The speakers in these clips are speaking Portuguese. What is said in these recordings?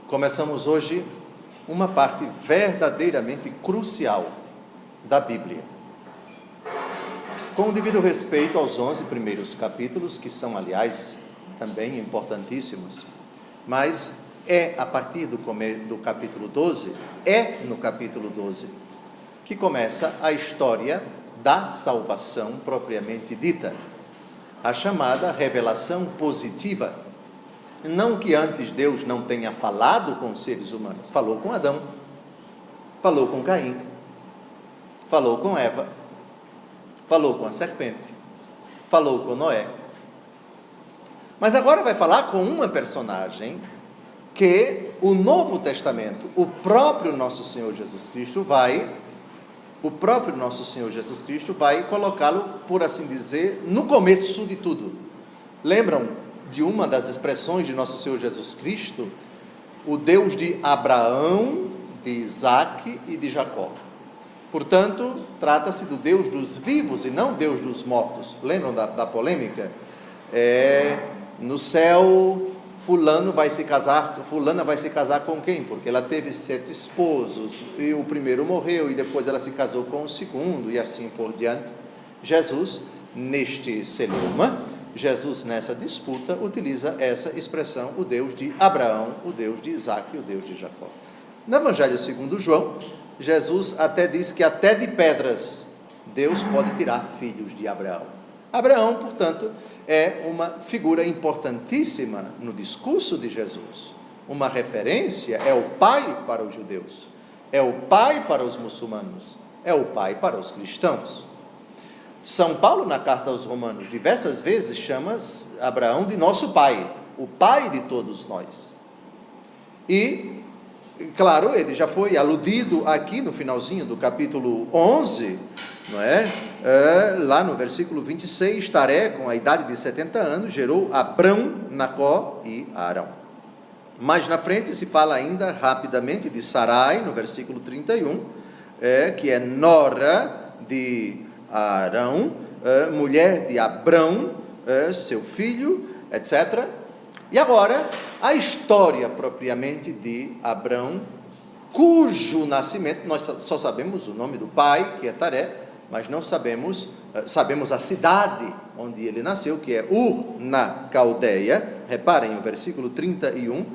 Começamos hoje uma parte verdadeiramente crucial da Bíblia. Com o devido respeito aos 11 primeiros capítulos, que são, aliás, também importantíssimos, mas é a partir do capítulo 12, no capítulo 12, que começa a história da salvação propriamente dita, a chamada revelação positiva. Não que antes Deus não tenha falado com os seres humanos, falou com Adão, falou com Caim, falou com Eva, falou com a serpente, falou com Noé. Mas agora vai falar com uma personagem que o Novo Testamento, o próprio nosso Senhor Jesus Cristo vai colocá-lo, por assim dizer, no começo de tudo. Lembram de uma das expressões de nosso Senhor Jesus Cristo? O Deus de Abraão, de Isaque e de Jacó. Portanto, trata-se do Deus dos vivos e não Deus dos mortos. Lembram da polêmica? No céu, fulana vai se casar com quem? Porque ela teve 7 esposos, e o primeiro morreu, e depois ela se casou com o segundo, e assim por diante. Jesus, neste celeuma, nessa disputa, utiliza essa expressão, o Deus de Abraão, o Deus de Isaque e o Deus de Jacó. No Evangelho segundo João, Jesus até diz que até de pedras Deus pode tirar filhos de Abraão. Abraão, portanto, é uma figura importantíssima no discurso de Jesus. Uma referência, é o pai para os judeus, é o pai para os muçulmanos, é o pai para os cristãos. São Paulo, na carta aos Romanos, diversas vezes chama Abraão de nosso pai, o pai de todos nós. E, claro, ele já foi aludido aqui no finalzinho do capítulo 11, não é? Lá no versículo 26, Taré, com a idade de 70 anos, gerou Abrão, Nacó e Arão. Mais na frente se fala ainda rapidamente de Sarai, no versículo 31, que é nora de Arão, mulher de Abrão, seu filho, etc. E agora, a história propriamente de Abrão, cujo nascimento, nós só sabemos o nome do pai, que é Taré, mas não sabemos a cidade onde ele nasceu, que é Ur, na Caldeia. Reparem o versículo 31,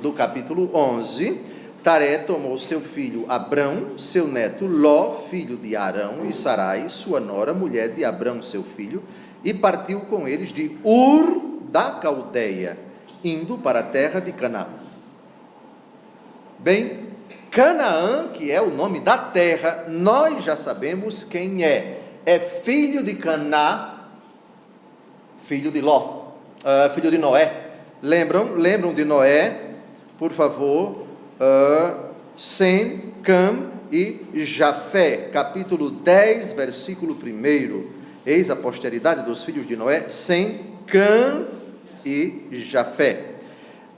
do capítulo 11, Taré tomou seu filho Abrão, seu neto Ló, filho de Arão, e Sarai, sua nora, mulher de Abrão, seu filho, e partiu com eles de Ur da Caldeia, indo para a terra de Canaã. Bem, Canaã, que é o nome da terra, nós já sabemos quem é. É filho de Caná, filho de Ló, filho de Noé. Lembram de Noé? Por favor. Sem, Cam e Jafé, capítulo 10, versículo 1. Eis a posteridade dos filhos de Noé, Sem, Cam e Jafé.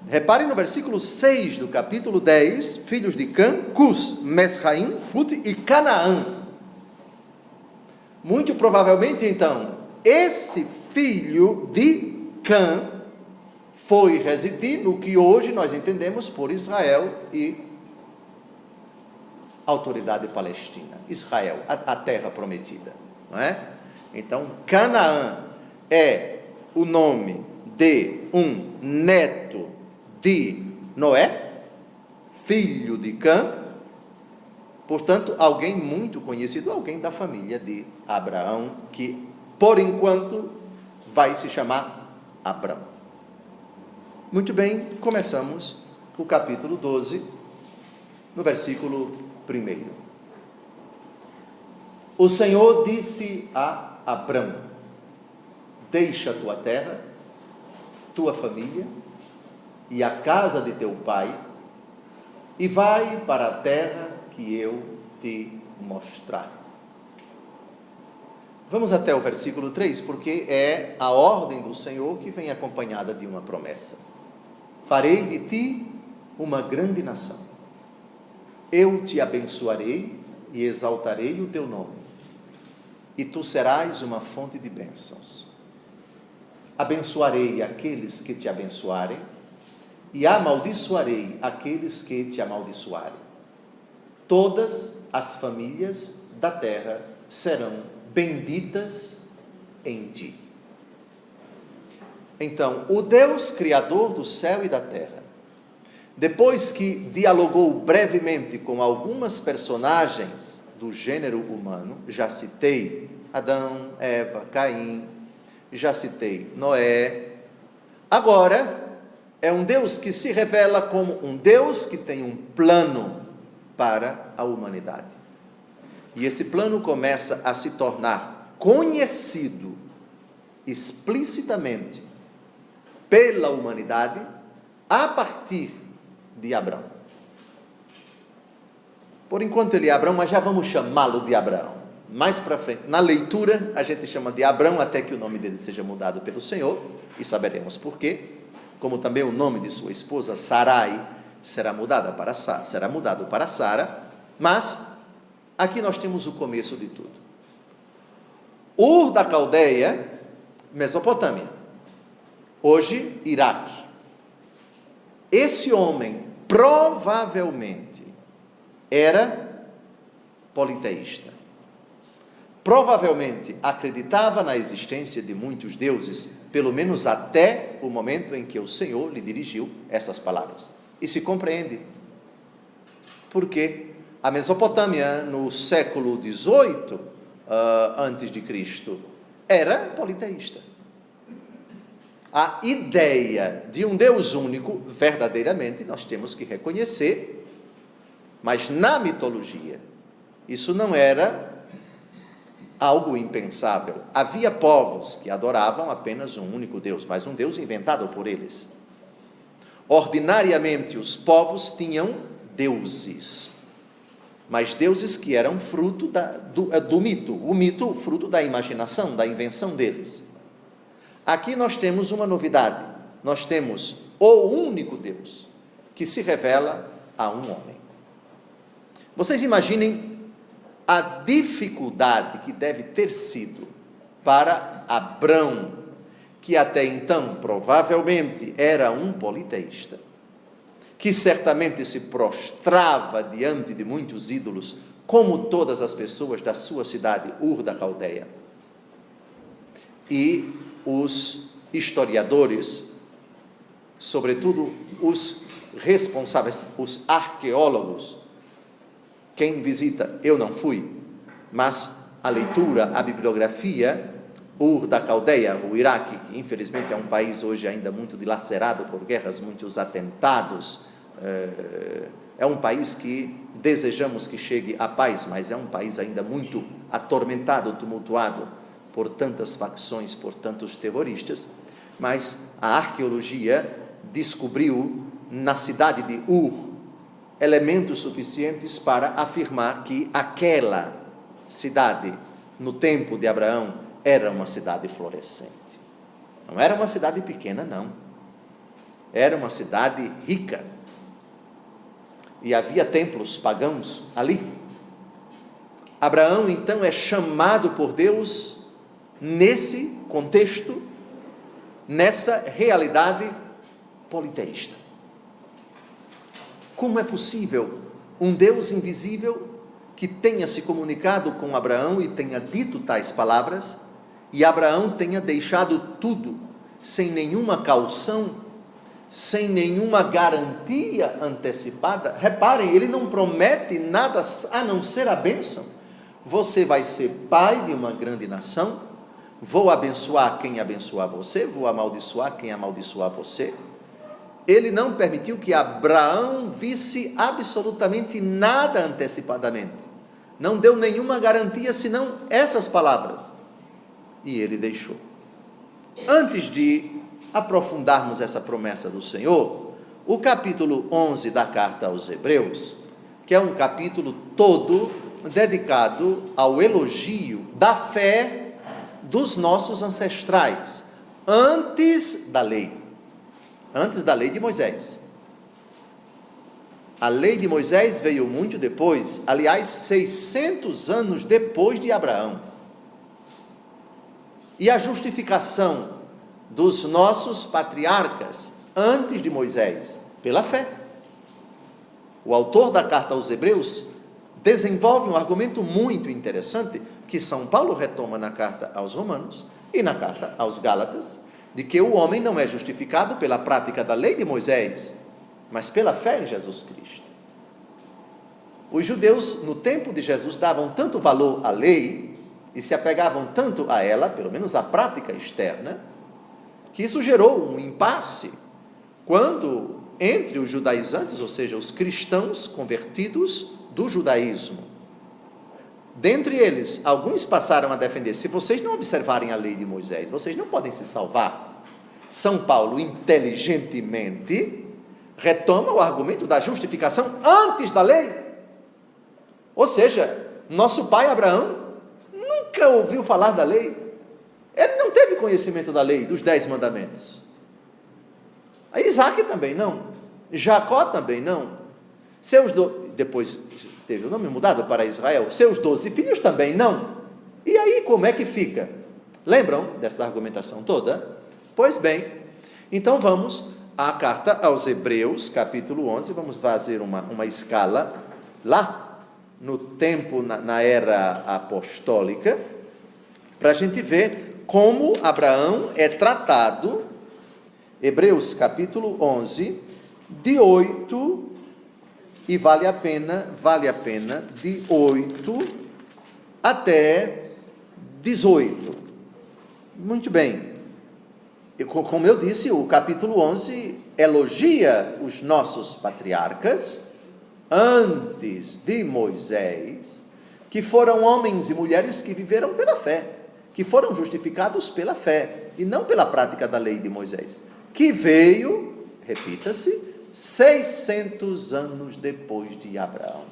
Reparem no versículo 6 do capítulo 10, filhos de Cam, Cus, Mesraim, Fut e Canaã. Muito provavelmente, então, esse filho de Cam foi residir no que hoje nós entendemos por Israel e Autoridade Palestina. Israel, a terra prometida, não é? Então, Canaã é o nome de um neto de Noé, filho de Cã, portanto, alguém muito conhecido, alguém da família de Abraão, que, por enquanto, vai se chamar Abrão. Muito bem, começamos o capítulo 12, no versículo 1. O Senhor disse a Abrão: deixa a tua terra, tua família e a casa de teu pai, e vai para a terra que eu te mostrar. Vamos até o versículo 3, porque é a ordem do Senhor que vem acompanhada de uma promessa. Farei de ti uma grande nação. Eu te abençoarei e exaltarei o teu nome, e tu serás uma fonte de bênçãos. Abençoarei aqueles que te abençoarem, e amaldiçoarei aqueles que te amaldiçoarem. Todas as famílias da terra serão benditas em ti. Então, o Deus Criador do céu e da terra, depois que dialogou brevemente com algumas personagens do gênero humano, já citei Adão, Eva, Caim, já citei Noé, agora é um Deus que se revela como um Deus que tem um plano para a humanidade. E esse plano começa a se tornar conhecido explicitamente pela humanidade a partir de Abraão. Por enquanto ele é Abraão, mas já vamos chamá-lo de Abraão. Mais para frente, na leitura, a gente chama de Abraão até que o nome dele seja mudado pelo Senhor, e saberemos por quê. Como também o nome de sua esposa, Sarai, será mudado para Sara, mas aqui nós temos o começo de tudo. Ur da Caldeia, Mesopotâmia, hoje Iraque. Esse homem provavelmente era politeísta. Provavelmente acreditava na existência de muitos deuses, pelo menos até o momento em que o Senhor lhe dirigiu essas palavras. E se compreende, porque a Mesopotâmia, no século XVIII, antes de Cristo, era politeísta. A ideia de um Deus único, verdadeiramente, nós temos que reconhecer, mas na mitologia, isso não era algo impensável. Havia povos que adoravam apenas um único Deus, mas um Deus inventado por eles. Ordinariamente, os tinham deuses, mas deuses que eram fruto do mito, o mito fruto da imaginação, da invenção deles. Aqui nós temos uma novidade, nós temos o único Deus, que se revela a um homem. Vocês imaginem a dificuldade que deve ter sido para Abrão, que até então provavelmente era um politeísta, que certamente se prostrava diante de muitos ídolos, como todas as pessoas da sua cidade, Ur da Caldeia. E os historiadores, sobretudo os responsáveis, os arqueólogos, quem visita, eu não fui, mas a leitura, a bibliografia, Ur da Caldeia, o Iraque, que infelizmente é um país hoje ainda muito dilacerado por guerras, muitos atentados, é um país que desejamos que chegue à paz, mas é um país ainda muito atormentado, tumultuado por tantas facções, por tantos terroristas. Mas a arqueologia descobriu na cidade de Ur elementos suficientes para afirmar que aquela cidade, no tempo de Abraão, era uma cidade florescente. Não era uma cidade pequena, não. Era uma cidade rica. E havia templos pagãos ali. Abraão, então, é chamado por Deus nesse contexto, nessa realidade politeísta. Como é possível um Deus invisível que tenha se comunicado com Abraão e tenha dito tais palavras, e Abraão tenha deixado tudo, sem nenhuma caução, sem nenhuma garantia antecipada? Reparem, ele não promete nada a não ser a bênção. Você vai ser pai de uma grande nação, vou abençoar quem abençoar você, vou amaldiçoar quem amaldiçoar você. Ele não permitiu que Abraão visse absolutamente nada antecipadamente. Não deu nenhuma garantia, senão essas palavras. E ele deixou. Antes de aprofundarmos essa promessa do Senhor, o capítulo 11 da carta aos Hebreus, que é um capítulo todo dedicado ao elogio da fé dos nossos ancestrais, antes da lei de Moisés. A lei de Moisés veio muito depois, aliás, 600 anos depois de Abraão. E a justificação dos nossos patriarcas antes de Moisés? Pela fé. O autor da carta aos Hebreus desenvolve um argumento muito interessante que São Paulo retoma na carta aos Romanos e na carta aos Gálatas, de que o homem não é justificado pela prática da lei de Moisés, mas pela fé em Jesus Cristo. Os judeus, no tempo de Jesus, davam tanto valor à lei e se apegavam tanto a ela, pelo menos à prática externa, que isso gerou um impasse quando, entre os judaizantes, ou seja, os cristãos convertidos do judaísmo, dentre eles, alguns passaram a defender: se vocês não observarem a lei de Moisés, vocês não podem se salvar. São Paulo, inteligentemente, retoma o argumento da justificação antes da lei. Ou seja, nosso pai Abraão nunca ouviu falar da lei. Ele não teve conhecimento da lei, dos 10 mandamentos. A Isaac também não. Jacó também não. Depois teve o nome mudado para Israel. Seus 12 filhos também não. E aí como é que fica? Lembram dessa argumentação toda? Pois bem, então vamos à carta aos Hebreus, capítulo 11. Vamos fazer uma escala lá no tempo, na era apostólica, para a gente ver como Abraão é tratado. Hebreus capítulo 11, de 8, e vale a pena, de 8 até 18. Muito bem. Como eu disse, o capítulo 11 elogia os nossos patriarcas, antes de Moisés, que foram homens e mulheres que viveram pela fé, que foram justificados pela fé, e não pela prática da lei de Moisés, que veio, repita-se, 600 anos depois de Abraão.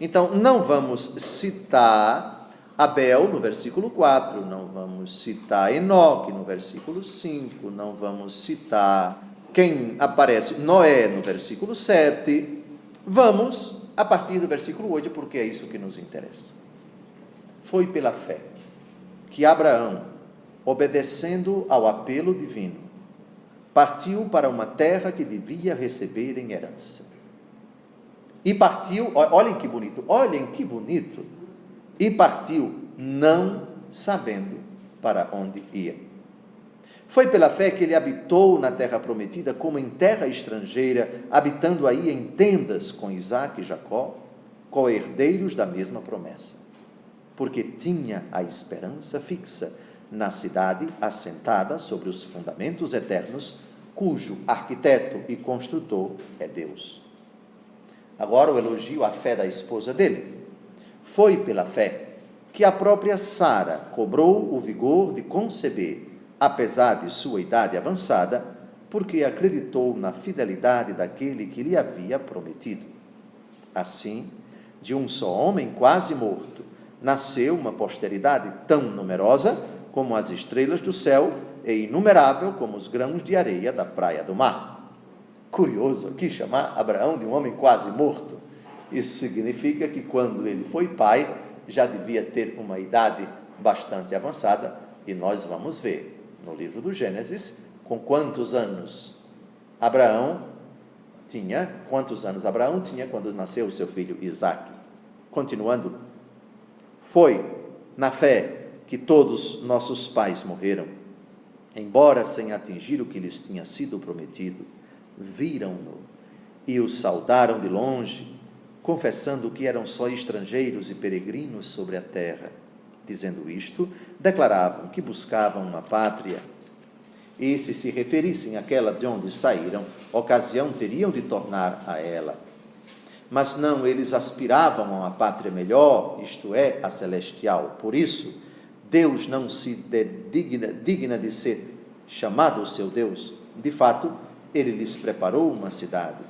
Então, não vamos citar Abel no versículo 4, não vamos citar Enoque no versículo 5, não vamos citar quem aparece, Noé, no versículo 7, vamos a partir do versículo 8, porque é isso que nos interessa. Foi pela fé que Abraão, obedecendo ao apelo divino, partiu para uma terra que devia receber em herança. E partiu, olhem que bonito, e partiu não sabendo para onde ia. Foi pela fé que ele habitou na terra prometida como em terra estrangeira, habitando aí em tendas com Isaque e Jacó, co-herdeiros da mesma promessa, porque tinha a esperança fixa na cidade assentada sobre os fundamentos eternos, cujo arquiteto e construtor é Deus. Agora o elogio à fé da esposa dele. Foi pela fé que a própria Sara cobrou o vigor de conceber, apesar de sua idade avançada, porque acreditou na fidelidade daquele que lhe havia prometido. Assim, de um só homem quase morto, nasceu uma posteridade tão numerosa como as estrelas do céu e inumerável como os grãos de areia da praia do mar. Curioso aqui chamar Abraão de um homem quase morto. Isso significa que quando ele foi pai, já devia ter uma idade bastante avançada, e nós vamos ver no livro do Gênesis com quantos anos Abraão tinha quando nasceu o seu filho Isaque. Continuando, foi na fé que todos nossos pais morreram, embora sem atingir o que lhes tinha sido prometido, viram-no e o saudaram de longe, confessando que eram só estrangeiros e peregrinos sobre a terra. Dizendo isto, declaravam que buscavam uma pátria, e se se referissem àquela de onde saíram, ocasião teriam de tornar a ela. Mas não, eles aspiravam a uma pátria melhor, isto é, a celestial. Por isso, Deus não se digna de ser chamado o seu Deus. De fato, ele lhes preparou uma cidade.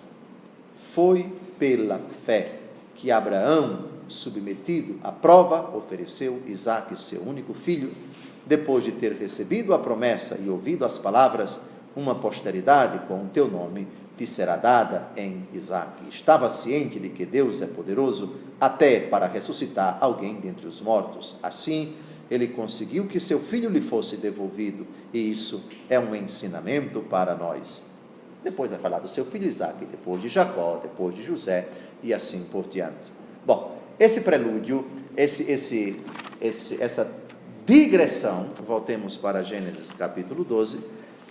Foi pela fé que Abraão, submetido à prova, ofereceu Isaque, seu único filho. Depois de ter recebido a promessa e ouvido as palavras, uma posteridade com o teu nome te será dada em Isaque. Estava ciente de que Deus é poderoso até para ressuscitar alguém dentre os mortos. Assim, ele conseguiu que seu filho lhe fosse devolvido, e isso é um ensinamento para nós. Depois vai falar do seu filho Isaque, depois de Jacó, depois de José, e assim por diante. Bom, esse prelúdio, essa digressão, voltemos para Gênesis capítulo 12,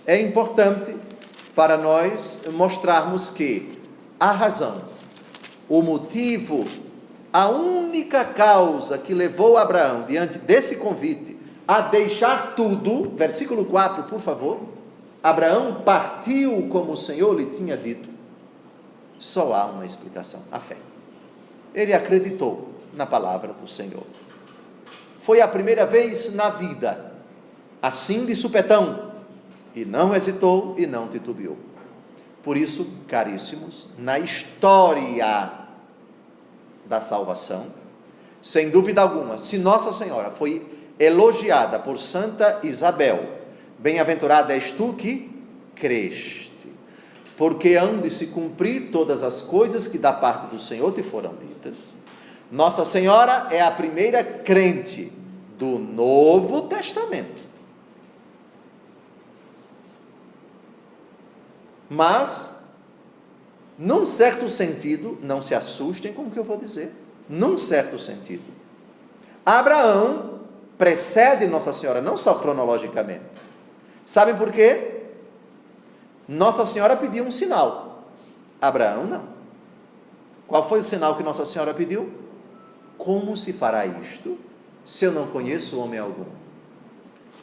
é importante para nós mostrarmos que a razão, o motivo, a única causa que levou Abraão, diante desse convite, a deixar tudo, versículo 4, por favor, Abraão partiu como o Senhor lhe tinha dito, só há uma explicação: a fé. Ele acreditou na palavra do Senhor. Foi a primeira vez na vida, assim de supetão, e não hesitou e não titubeou. Por isso, caríssimos, na história da salvação, sem dúvida alguma, se Nossa Senhora foi elogiada por Santa Isabel, bem-aventurada és tu que creste, porque hão de se cumprir todas as coisas que da parte do Senhor te foram ditas. Nossa Senhora é a primeira crente do Novo Testamento. Mas, num certo sentido, não se assustem com o que eu vou dizer, num certo sentido, Abraão precede Nossa Senhora, não só cronologicamente. Sabem por quê? Nossa Senhora pediu um sinal, Abraão não. Qual foi o sinal que Nossa Senhora pediu? Como se fará isto, se eu não conheço homem algum?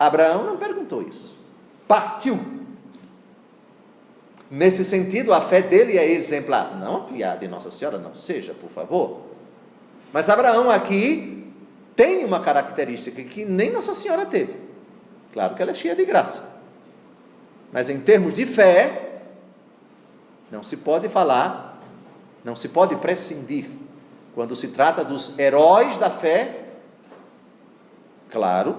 Abraão não perguntou isso, partiu. Nesse sentido, a fé dele é exemplar. Não a piada de Nossa Senhora, não seja, por favor. Mas Abraão aqui tem uma característica que nem Nossa Senhora teve. Claro que ela é cheia de graça. Mas em termos de fé, não se pode falar, não se pode prescindir. Quando se trata dos heróis da fé, claro,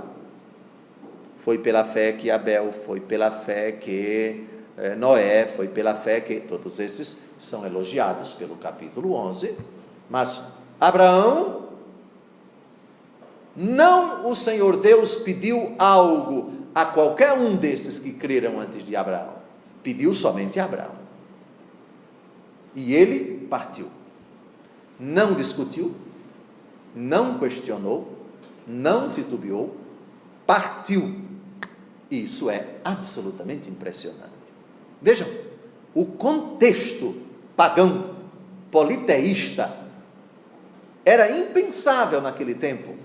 foi pela fé que Abel, foi pela fé que Noé, foi pela fé que todos esses são elogiados pelo capítulo 11, mas Abraão, não o Senhor Deus pediu algo a qualquer um desses que creram antes de Abraão, pediu somente a Abraão, e ele partiu, não discutiu, não questionou, não titubeou, partiu. Isso é absolutamente impressionante. Vejam, o contexto pagão, politeísta, era impensável naquele tempo,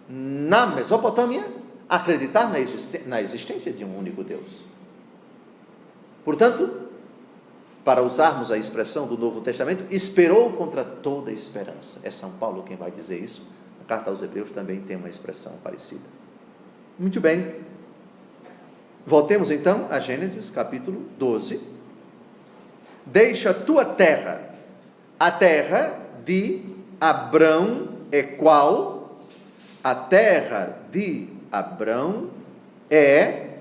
na Mesopotâmia, acreditar na existência de um único Deus. Portanto, para usarmos a expressão do Novo Testamento, esperou contra toda esperança. É São Paulo quem vai dizer isso. A carta aos Hebreus também tem uma expressão parecida. Muito bem. Voltemos então a Gênesis capítulo 12. Deixa tua terra, a terra de Abrão é qual? A terra de Abrão é,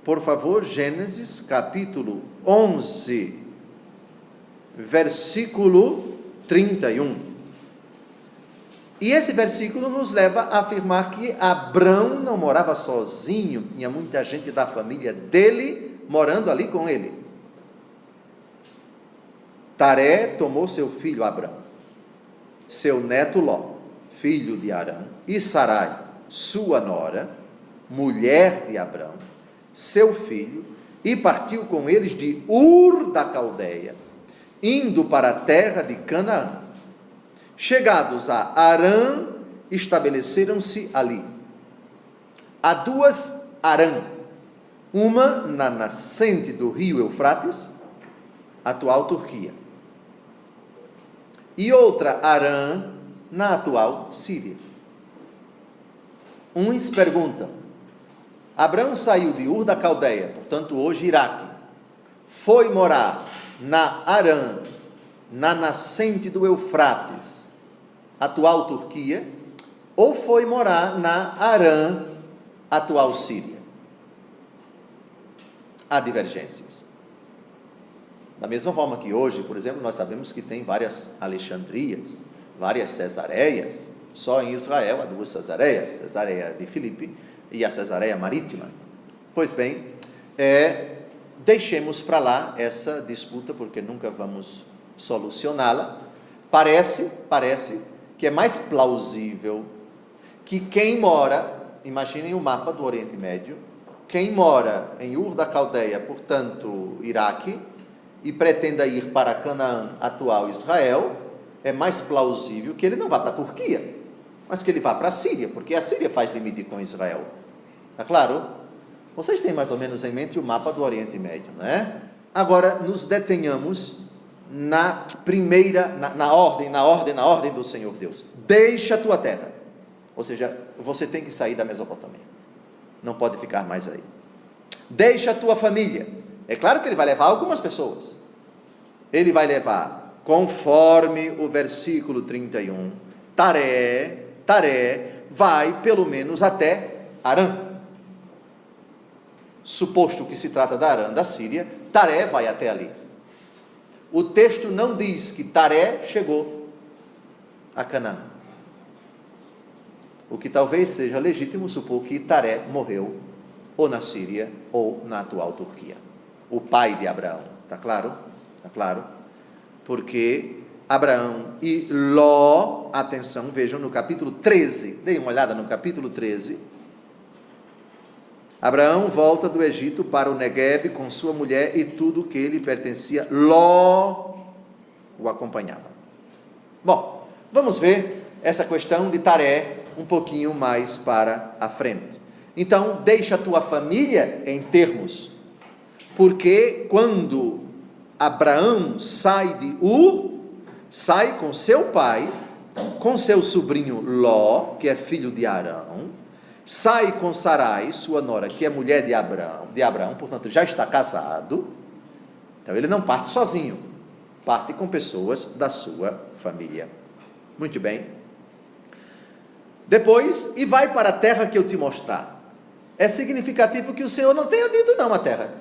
por favor, Gênesis capítulo 11, versículo 31. E esse versículo nos leva a afirmar que Abrão não morava sozinho, tinha muita gente da família dele morando ali com ele. Taré tomou seu filho Abrão, seu neto Ló, filho de Arão, e Sarai, sua nora, mulher de Abrão, seu filho, e partiu com eles de Ur da Caldeia, indo para a terra de Canaã. Chegados a Harã, estabeleceram-se ali. Há duas Harã, uma na nascente do rio Eufrates, atual Turquia, e outra Harã na atual Síria. Uns perguntam: Abrão saiu de Ur da Caldeia, portanto hoje Iraque, foi morar na Harã, na nascente do Eufrates, atual Turquia, ou foi morar na Harã, atual Síria? Há divergências. Da mesma forma que hoje, por exemplo, nós sabemos que tem várias Alexandrias, várias Cesareias, Só em Israel há duas Cesareias, Cesareia de Filipe e a Cesareia Marítima. Pois bem, deixemos para lá essa disputa, porque nunca vamos solucioná-la. Parece que é mais plausível que quem mora, imaginem o mapa do Oriente Médio, quem mora em Ur da Caldeia, portanto, Iraque, e pretenda ir para Canaã, atual Israel, é mais plausível que ele não vá para a Turquia, mas que ele vá para a Síria, porque a Síria faz limite com Israel. Está claro? Vocês têm mais ou menos em mente o mapa do Oriente Médio, não é? Agora, nos detenhamos na primeira, na ordem do Senhor Deus. Deixa a tua terra. Ou seja, você tem que sair da Mesopotâmia. Não pode ficar mais aí. Deixa a tua família. É claro que ele vai levar algumas pessoas. Ele vai levar, conforme o versículo 31, Taré vai pelo menos até Arã. Suposto que se trata da Arã, da Síria, Taré vai até ali. O texto não diz que Taré chegou a Canaã. O que talvez seja legítimo supor que Taré morreu ou na Síria ou na atual Turquia. O pai de Abraão, está claro? Está claro? Porque Abraão e Ló, atenção, vejam no capítulo 13, deem uma olhada no capítulo 13. Abraão volta do Egito para o Neguebe com sua mulher e tudo que lhe pertencia. Ló o acompanhava. Bom, vamos ver essa questão de Taré um pouquinho mais para a frente. Então, deixa a tua família em termos, porque quando Abraão sai de Ur, sai com seu pai, com seu sobrinho Ló, que é filho de Arão, sai com Sarai, sua nora, que é mulher de Abraão, portanto já está casado. Então ele não parte sozinho, parte com pessoas da sua família. Muito bem. Depois, e vai para a terra que eu te mostrar. É significativo que o Senhor não tenha dito não a terra.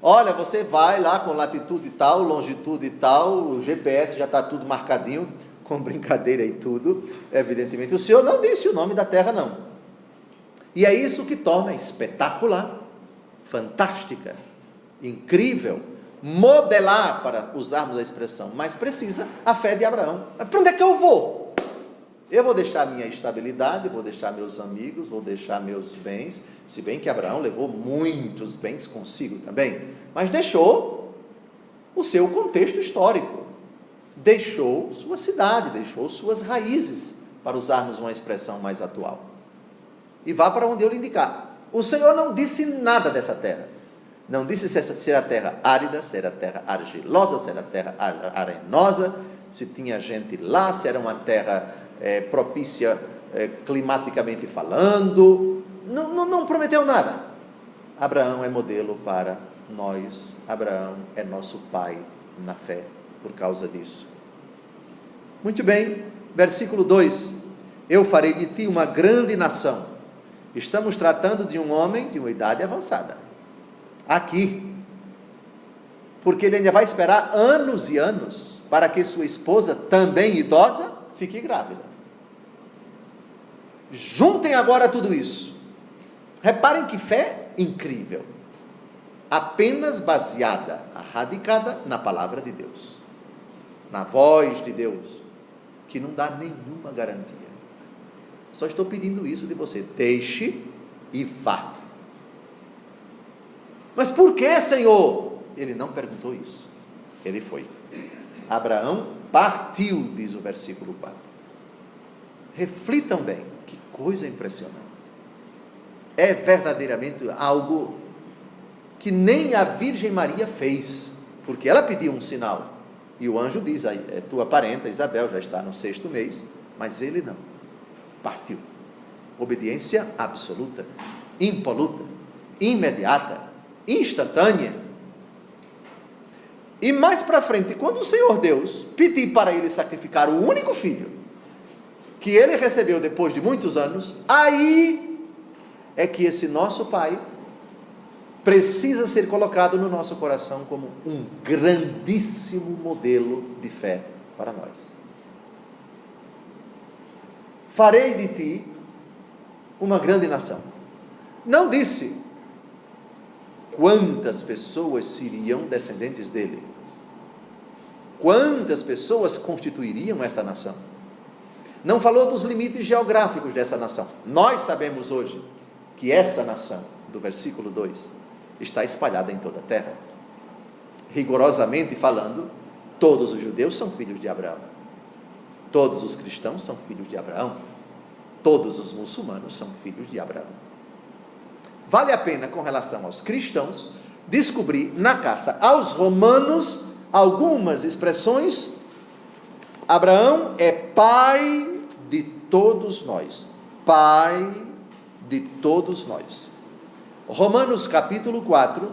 Olha, você vai lá com latitude tal, longitude tal, o GPS já está tudo marcadinho, com brincadeira e tudo, evidentemente. O Senhor não disse o nome da terra não. E é isso que torna espetacular, fantástica, incrível, modelar, para usarmos a expressão mais precisa, a fé de Abraão. Mas para onde é que eu vou? Eu vou deixar minha estabilidade, vou deixar meus amigos, vou deixar meus bens, se bem que Abraão levou muitos bens consigo também, mas deixou o seu contexto histórico, deixou sua cidade, deixou suas raízes, para usarmos uma expressão mais atual, e vá para onde eu lhe indicar. O Senhor não disse nada dessa terra, não disse se era terra árida, se era terra argilosa, se era terra arenosa, se tinha gente lá, se era uma terra propícia climaticamente falando. Não prometeu nada. Abraão é modelo para nós. Abraão é nosso pai na fé por causa disso. Muito bem, versículo 2: eu farei de ti uma grande nação. Estamos tratando de um homem de uma idade avançada aqui, porque ele ainda vai esperar anos e anos para que sua esposa, também idosa, fique grávida. Juntem agora tudo isso. Reparem que fé incrível, apenas baseada, radicada na palavra de Deus, na voz de Deus, que não dá nenhuma garantia. Só estou pedindo isso de você: deixe e vá. Mas por que, Senhor? Ele não perguntou isso, ele foi. Abraão partiu, diz o versículo 4. Reflitam bem, que coisa impressionante. É verdadeiramente algo que nem a Virgem Maria fez, porque ela pediu um sinal, e o anjo diz: tua parenta Isabel já está no 6º mês, mas ele não, partiu. Obediência absoluta, impoluta, imediata, instantânea. E mais para frente, quando o Senhor Deus pedir para ele sacrificar o único filho que ele recebeu depois de muitos anos, aí é que esse nosso Pai precisa ser colocado no nosso coração como um grandíssimo modelo de fé para nós. farei de ti uma grande nação. Não disse quantas pessoas seriam descendentes dele, quantas pessoas constituiriam essa nação. Não falou dos limites geográficos dessa nação. Nós sabemos hoje que essa nação, do versículo 2, está espalhada em toda a terra. Rigorosamente falando, todos os judeus são filhos de Abraão, todos os cristãos são filhos de Abraão, todos os muçulmanos são filhos de Abraão. Vale a pena, com relação aos cristãos, descobrir na carta aos Romanos algumas expressões. Abraão é pai de todos nós, pai de todos nós. Romanos capítulo 4,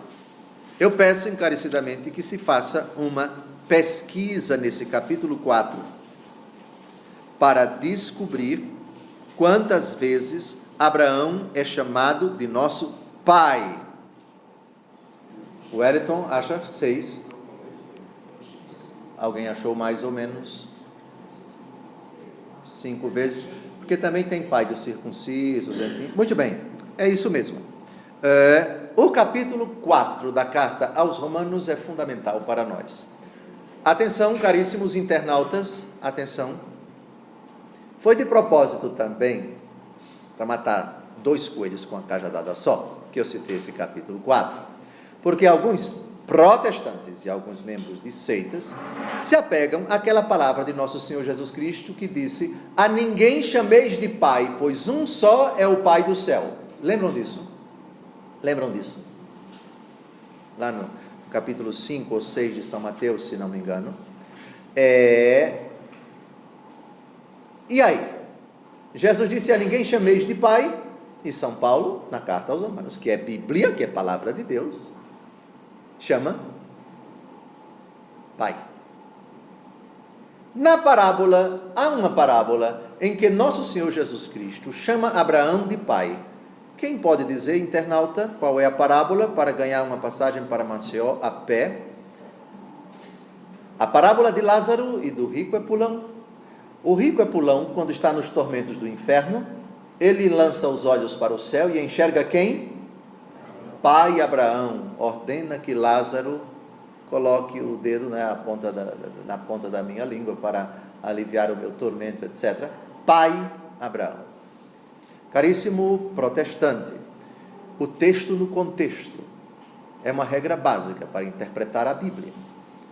eu peço encarecidamente que se faça uma pesquisa nesse capítulo 4, para descobrir quantas vezes Abraão é chamado de nosso pai. O Wellington acha 6. Alguém achou mais ou menos 5 vezes? Porque também tem pai dos circuncisos, enfim. Muito bem, é isso mesmo. O capítulo 4 da carta aos Romanos é fundamental para nós. Atenção, caríssimos internautas, atenção. Foi de propósito também, para matar 2 coelhos com a cajadada só, que eu citei esse capítulo 4, porque alguns protestantes e alguns membros de seitas se apegam àquela palavra de nosso Senhor Jesus Cristo que disse: a ninguém chameis de pai, pois um só é o Pai do céu. Lembram disso? Lembram disso? Lá no capítulo 5 ou 6 de São Mateus, se não me engano. E aí? Jesus disse: a ninguém chameis de pai, e São Paulo, na carta aos Romanos, que é Bíblia, que é palavra de Deus, chama pai. Na parábola, há uma parábola em que nosso Senhor Jesus Cristo chama Abraão de pai. Quem pode dizer, internauta, qual é a parábola, para ganhar uma passagem para Maceió a pé? A parábola de Lázaro e do rico Epulão. O rico Epulão, quando está nos tormentos do inferno, ele lança os olhos para o céu e enxerga quem? Pai Abraão. Ordena que Lázaro coloque o dedo na ponta da minha língua para aliviar o meu tormento, etc. Pai Abraão. Caríssimo protestante, o texto no contexto é uma regra básica para interpretar a Bíblia.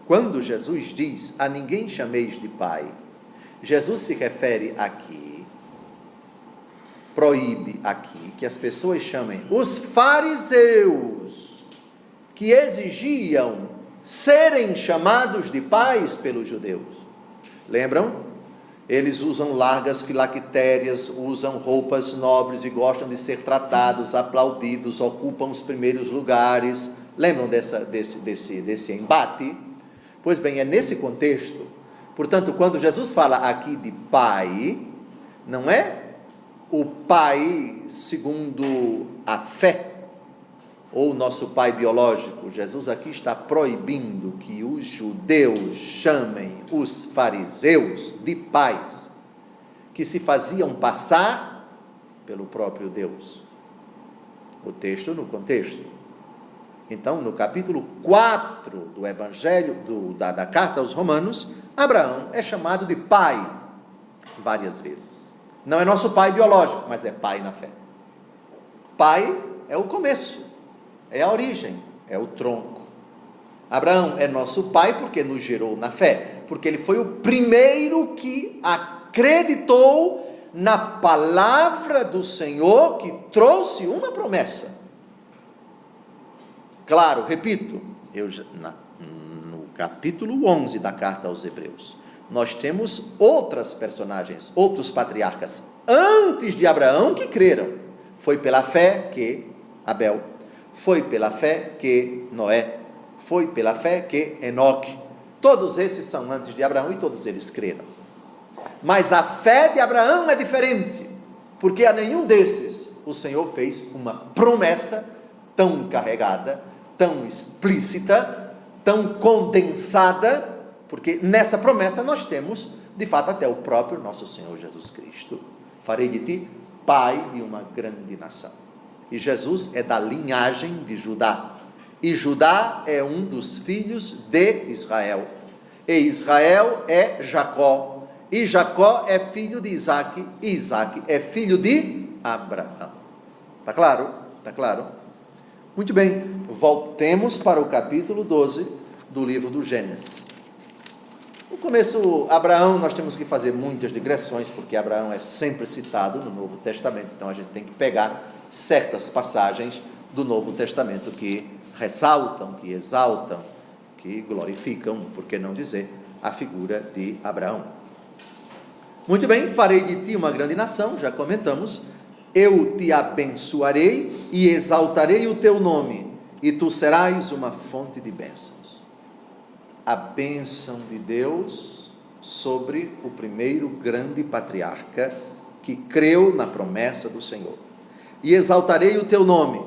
Quando Jesus diz: a ninguém chameis de pai, Jesus se refere aqui, proíbe aqui, que as pessoas chamem os fariseus, que exigiam serem chamados de pais pelos judeus. Lembram? Eles usam largas filactérias, usam roupas nobres e gostam de ser tratados, aplaudidos, ocupam os primeiros lugares. Lembram desse embate? Pois bem, é nesse contexto. Portanto, quando Jesus fala aqui de pai, não é o pai segundo a fé, ou nosso pai biológico. Jesus aqui está proibindo que os judeus chamem os fariseus de pais, que se faziam passar pelo próprio Deus. O texto no contexto. Então, no capítulo 4 do Evangelho, da carta aos Romanos, Abraão é chamado de pai várias vezes. Não é nosso pai biológico, mas é pai na fé. Pai é o começo, é a origem, é o tronco. Abraão é nosso pai porque nos gerou na fé, porque ele foi o primeiro que acreditou na palavra do Senhor, que trouxe uma promessa. Claro, repito, no capítulo 11 da carta aos Hebreus, nós temos outras personagens, outros patriarcas, antes de Abraão, que creram. Foi pela fé que Abel, foi pela fé que Noé, foi pela fé que Enoque. Todos esses são antes de Abraão e todos eles creram. Mas a fé de Abraão é diferente, porque a nenhum desses o Senhor fez uma promessa tão carregada, tão explícita, tão condensada, porque nessa promessa nós temos, de fato, até o próprio nosso Senhor Jesus Cristo farei de ti pai de uma grande nação. E Jesus é da linhagem de Judá. E Judá é um dos filhos de Israel. E Israel é Jacó. E Jacó é filho de Isaque. E Isaque é filho de Abraão. Está claro? Está claro? Muito bem. Voltemos para o capítulo 12 do livro do Gênesis. No começo, Abraão, nós temos que fazer muitas digressões, porque Abraão é sempre citado no Novo Testamento. Então a gente tem que pegar certas passagens do Novo Testamento que ressaltam, que exaltam, que glorificam, por que não dizer, a figura de Abraão. Muito bem, farei de ti uma grande nação, já comentamos. Eu te abençoarei e exaltarei o teu nome, e tu serás uma fonte de bênçãos. A bênção de Deus sobre o primeiro grande patriarca que creu na promessa do Senhor. E exaltarei o teu nome.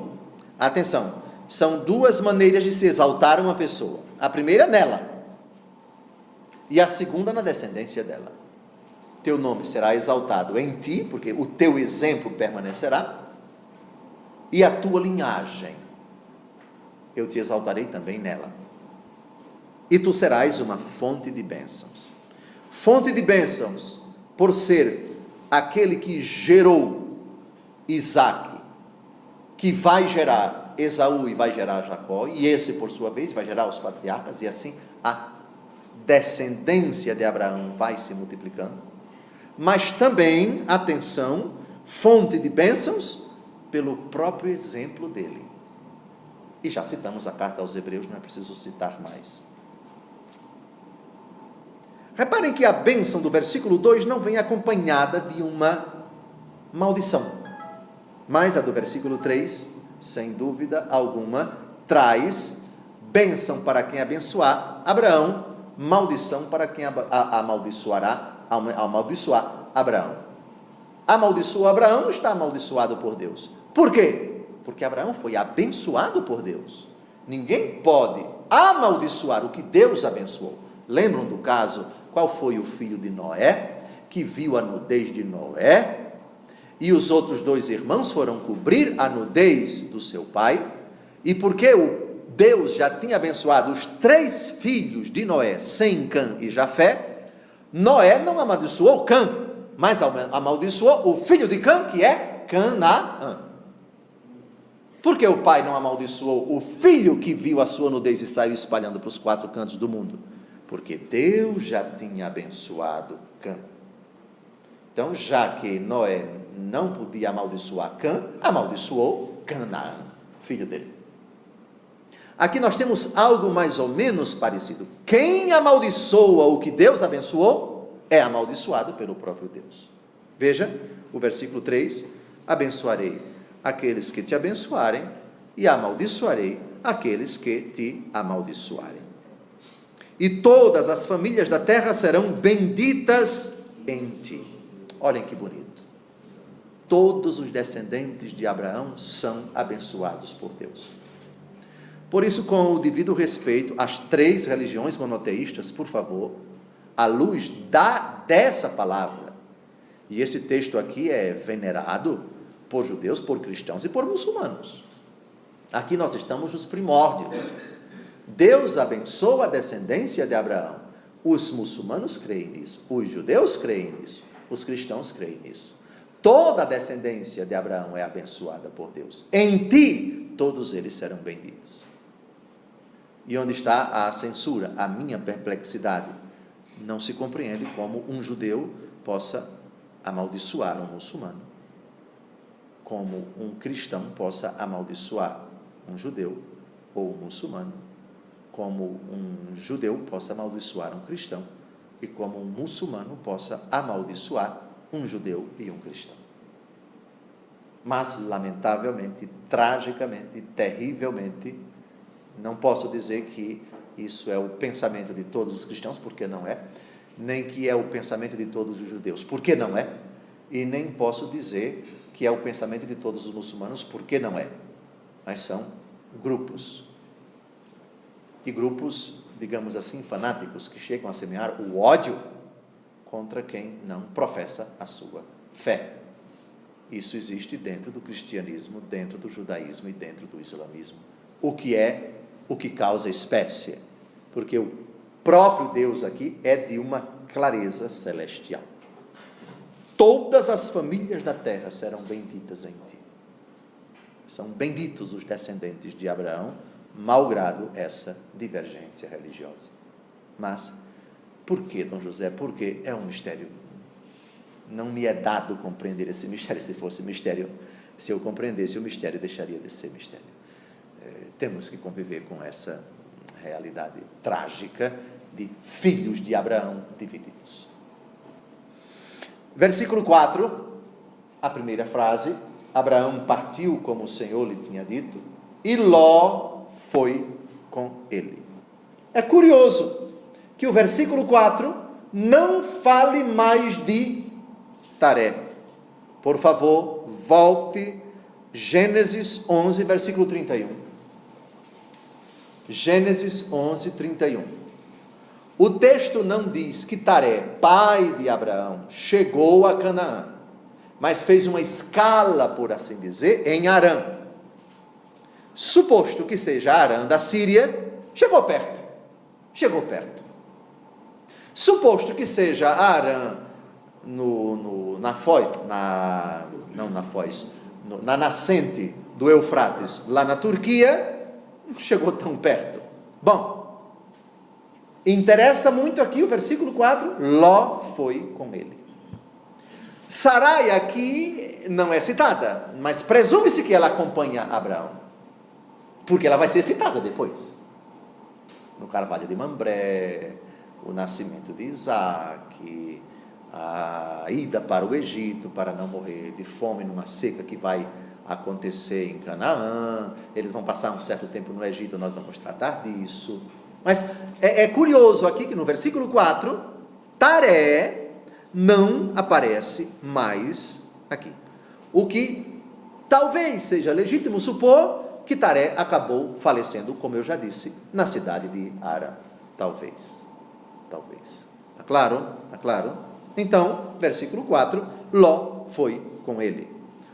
Atenção, são duas maneiras de se exaltar uma pessoa. A primeira nela, e a segunda na descendência dela. Teu nome será exaltado em ti, porque o teu exemplo permanecerá, e a tua linhagem, eu te exaltarei também nela. E tu serás uma fonte de bênçãos. Fonte de bênçãos, por ser aquele que gerou Isaque, que vai gerar Esaú e vai gerar Jacó, e esse por sua vez vai gerar os patriarcas, e assim a descendência de Abraão vai se multiplicando. Mas também, atenção, fonte de bênçãos pelo próprio exemplo dele. E já citamos a carta aos Hebreus, não é preciso citar mais. Reparem que a bênção do versículo 2 não vem acompanhada de uma maldição, mas a do versículo 3, sem dúvida alguma, traz bênção para quem abençoar Abraão, maldição para quem amaldiçoar Abraão. Amaldiçoou Abraão, está amaldiçoado por Deus. Por quê? Porque Abraão foi abençoado por Deus. Ninguém pode amaldiçoar o que Deus abençoou. Lembram do caso? Qual foi o filho de Noé, que viu a nudez de Noé, e os outros dois irmãos foram cobrir a nudez do seu pai, e porque Deus já tinha abençoado os 3 filhos de Noé, Sem, Cã e Jafé, Noé não amaldiçoou Cã, mas amaldiçoou o filho de Cã, que é Canaã. Por que o pai não amaldiçoou o filho que viu a sua nudez e saiu espalhando para os 4 cantos do mundo? Porque Deus já tinha abençoado Cã. Então, já que Noé não podia amaldiçoar Cã, amaldiçoou Canaã, filho dele. Aqui nós temos algo mais ou menos parecido. Quem amaldiçoa o que Deus abençoou, é amaldiçoado pelo próprio Deus. Veja o versículo 3, abençoarei aqueles que te abençoarem, e amaldiçoarei aqueles que te amaldiçoarem. E todas as famílias da terra serão benditas em ti. Olhem que bonito. Todos os descendentes de Abraão são abençoados por Deus. Por isso, com o devido respeito às 3 religiões monoteístas, por favor, à luz dessa palavra, e esse texto aqui é venerado por judeus, por cristãos e por muçulmanos. Aqui nós estamos nos primórdios. Deus abençoa a descendência de Abraão. Os muçulmanos creem nisso, os judeus creem nisso, os cristãos creem nisso. Toda a descendência de Abraão é abençoada por Deus. Em ti, todos eles serão benditos. E onde está a censura, a minha perplexidade? Não se compreende como um judeu possa amaldiçoar um muçulmano, como um cristão possa amaldiçoar um judeu ou um muçulmano, como um judeu possa amaldiçoar um cristão, e como um muçulmano possa amaldiçoar um judeu e um cristão. Mas, lamentavelmente, tragicamente, terrivelmente, não posso dizer que isso é o pensamento de todos os cristãos, porque não é, nem que é o pensamento de todos os judeus, porque não é, e nem posso dizer que é o pensamento de todos os muçulmanos, porque não é, mas são grupos, e grupos, digamos assim, fanáticos, que chegam a semear o ódio contra quem não professa a sua fé. Isso existe dentro do cristianismo, dentro do judaísmo e dentro do islamismo. O que causa espécie? Porque o próprio Deus aqui é de uma clareza celestial. Todas as famílias da terra serão benditas em ti. São benditos os descendentes de Abraão, malgrado essa divergência religiosa. Mas, por que, Dom José? Porque é um mistério. Não me é dado compreender esse mistério. Se fosse mistério, se eu compreendesse o mistério, deixaria de ser mistério. Temos que conviver com essa realidade trágica de filhos de Abraão divididos. Versículo 4, a primeira frase: Abraão partiu como o Senhor lhe tinha dito, e Ló foi com ele. É curioso que o versículo 4 não fale mais de Taré. Por favor, volte, Gênesis 11, versículo 31. Gênesis 11, 31. O texto não diz que Taré, pai de Abraão, chegou a Canaã, mas fez uma escala, por assim dizer, em Harã. Suposto que seja Harã da Síria, chegou perto. Suposto que seja Harã na nascente do Eufrates, lá na Turquia, não chegou tão perto. Bom, interessa muito aqui o versículo 4, Ló foi com ele. Sarai aqui não é citada, mas presume-se que ela acompanha Abraão, porque ela vai ser citada depois, no Carvalho de Mambré, o nascimento de Isaac, a ida para o Egito, para não morrer de fome numa seca que vai acontecer em Canaã. Eles vão passar um certo tempo no Egito, nós vamos tratar disso. Mas é curioso aqui que no versículo 4, Taré não aparece mais aqui. O que talvez seja legítimo supor que Taré acabou falecendo, como eu já disse, na cidade de Harã. Talvez. Está claro? Então, versículo 4, Ló foi com ele.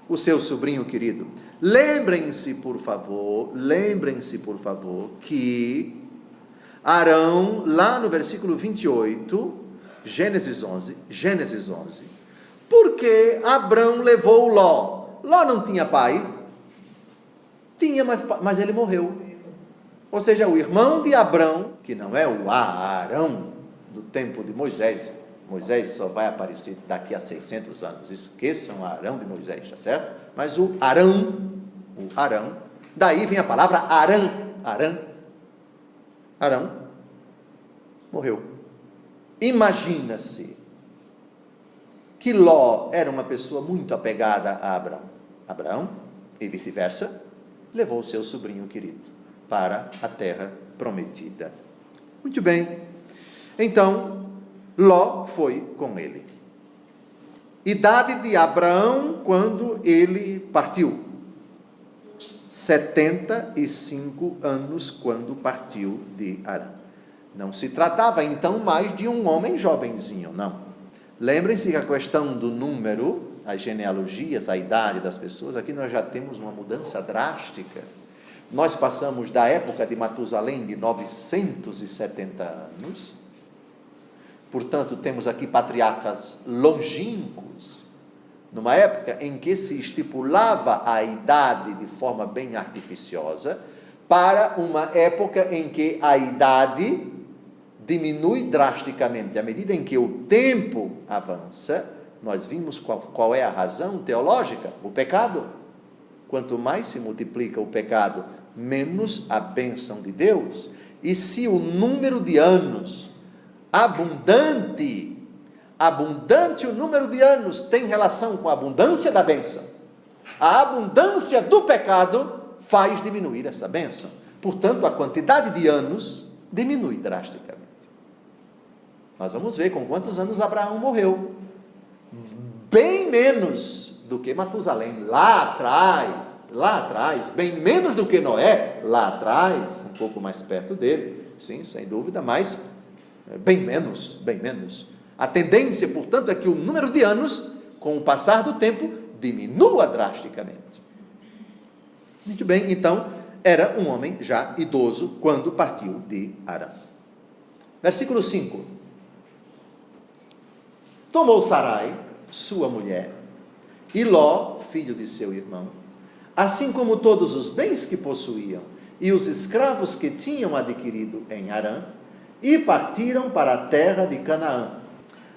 O seu sobrinho querido. Lembrem-se, por favor, que Arão, lá no versículo 28, Gênesis 11, porque Abrão levou Ló. Ló não tinha pai? Tinha, mas ele morreu. Ou seja, o irmão de Abrão, que não é o Arão do tempo de Moisés. Moisés só vai aparecer daqui a 600 anos. Esqueçam o Arão de Moisés, tá certo? Mas o Arão, daí vem a palavra Arão, morreu. Imagina-se que Ló era uma pessoa muito apegada a Abrão. Abrão, e vice-versa, levou o seu sobrinho querido para a terra prometida. Muito bem. Então, Ló foi com ele. Idade de Abraão quando ele partiu. 75 anos quando partiu de Harã. Não se tratava então mais de um homem jovenzinho, não. Lembrem-se que a questão do número, as genealogias, a idade das pessoas, aqui nós já temos uma mudança drástica. Nós passamos da época de Matusalém de 970 anos, portanto temos aqui patriarcas longínquos, numa época em que se estipulava a idade de forma bem artificiosa, para uma época em que a idade diminui drasticamente. À medida em que o tempo avança, nós vimos qual é a razão teológica: o pecado. Quanto mais se multiplica o pecado, menos a bênção de Deus. E se o número de anos abundante o número de anos tem relação com a abundância da bênção, a abundância do pecado faz diminuir essa bênção. Portanto, a quantidade de anos diminui drasticamente. Nós vamos ver com quantos anos Abraão morreu. Bem menos do que Matusalém lá atrás, bem menos do que Noé lá atrás, um pouco mais perto dele, sim, sem dúvida, mas bem menos. A tendência, portanto, é que o número de anos, com o passar do tempo, diminua drasticamente. Muito bem, então, era um homem já idoso quando partiu de Harã. Versículo 5. Tomou Sarai, sua mulher, e Ló, filho de seu irmão, assim como todos os bens que possuíam e os escravos que tinham adquirido em Harã, e partiram para a terra de Canaã.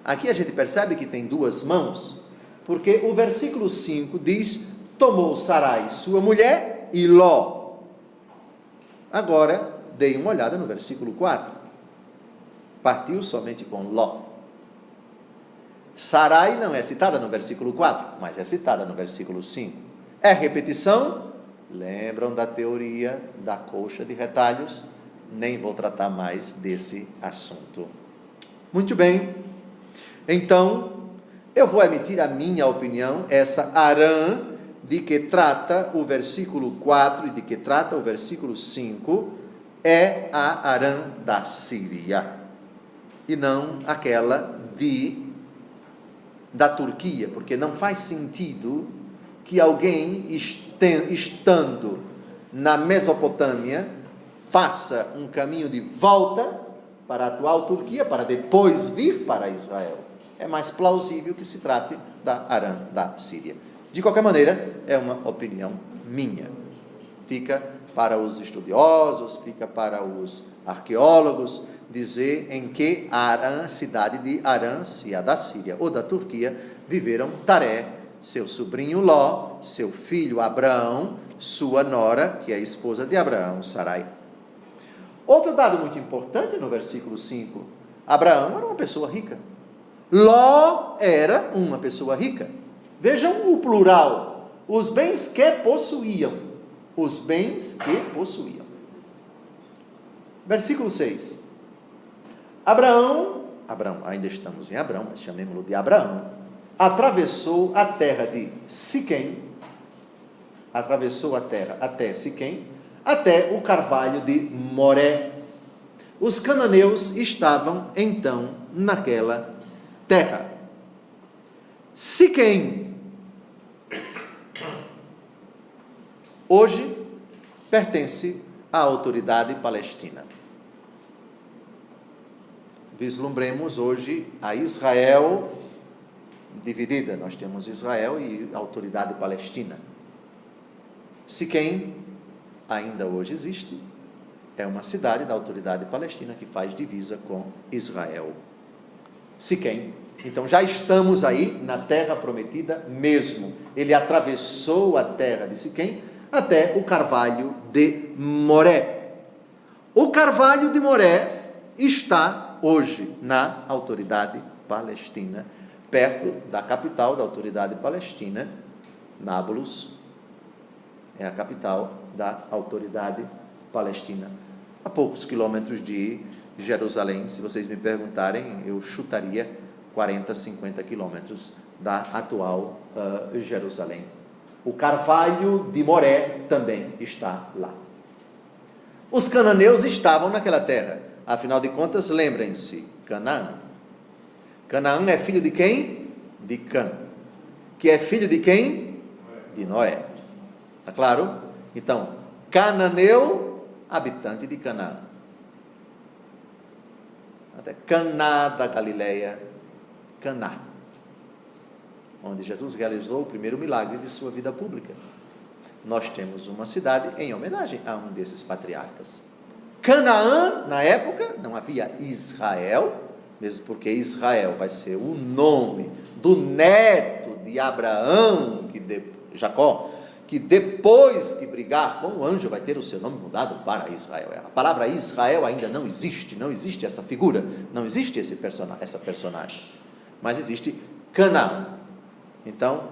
Aqui a gente percebe que tem duas mãos, porque o versículo 5 diz: tomou Sarai, sua mulher, e Ló. Agora, dei uma olhada no versículo 4. Partiu somente com Ló. Sarai não é citada no versículo 4, mas é citada no versículo 5. É repetição? Lembram da teoria da colcha de retalhos? Nem vou tratar mais desse assunto. Muito bem. Então, eu vou emitir a minha opinião, essa Harã, de que trata o versículo 4 e de que trata o versículo 5, é a Harã da Síria, e não aquela da Turquia, porque não faz sentido que alguém estando na Mesopotâmia faça um caminho de volta para a atual Turquia, para depois vir para Israel. É mais plausível que se trate da Harã da Síria. De qualquer maneira, é uma opinião minha. Fica para os estudiosos, fica para os arqueólogos dizer em que Harã, cidade de Harã, se a da Síria ou da Turquia, viveram Taré, seu sobrinho Ló, seu filho Abraão, sua nora, que é a esposa de Abraão, Sarai. Outro dado muito importante no versículo 5, Abraão era uma pessoa rica. Ló era uma pessoa rica. Vejam o plural, os bens que possuíam. Os bens que possuíam. Versículo 6. Abraão, ainda estamos em Abraão, mas chamemos-lo de Abraão, atravessou a terra de Siquém, atravessou a terra até Siquém, até o carvalho de Moré. Os cananeus estavam, então, naquela terra. Siquém, hoje, pertence à autoridade palestina. Vislumbremos hoje a Israel dividida. Nós temos Israel e a autoridade palestina. Siquém ainda hoje existe. É uma cidade da autoridade palestina que faz divisa com Israel. Siquém. Então já estamos aí na terra prometida mesmo. Ele atravessou a terra de Siquém até o carvalho de Moré. O carvalho de Moré está hoje na autoridade palestina, perto da capital da autoridade palestina, Nablus, é a capital da autoridade palestina, a poucos quilômetros de Jerusalém. Se vocês me perguntarem, eu chutaria 40, 50 quilômetros da atual Jerusalém. O carvalho de Moré também está lá. Os cananeus estavam naquela terra. Afinal de contas, lembrem-se, Canaã. Canaã é filho de quem? De Cã. Que é filho de quem? De Noé. Está claro? Então, cananeu, habitante de Canaã. Até Caná da Galileia, Caná, onde Jesus realizou o primeiro milagre de sua vida pública. Nós temos uma cidade em homenagem a um desses patriarcas. Canaã, na época, não havia Israel, mesmo porque Israel vai ser o nome do neto de Abraão, Jacó, que depois que brigar com o anjo vai ter o seu nome mudado para Israel. A palavra Israel ainda não existe essa figura, não existe essa personagem, mas existe Canaã. Então,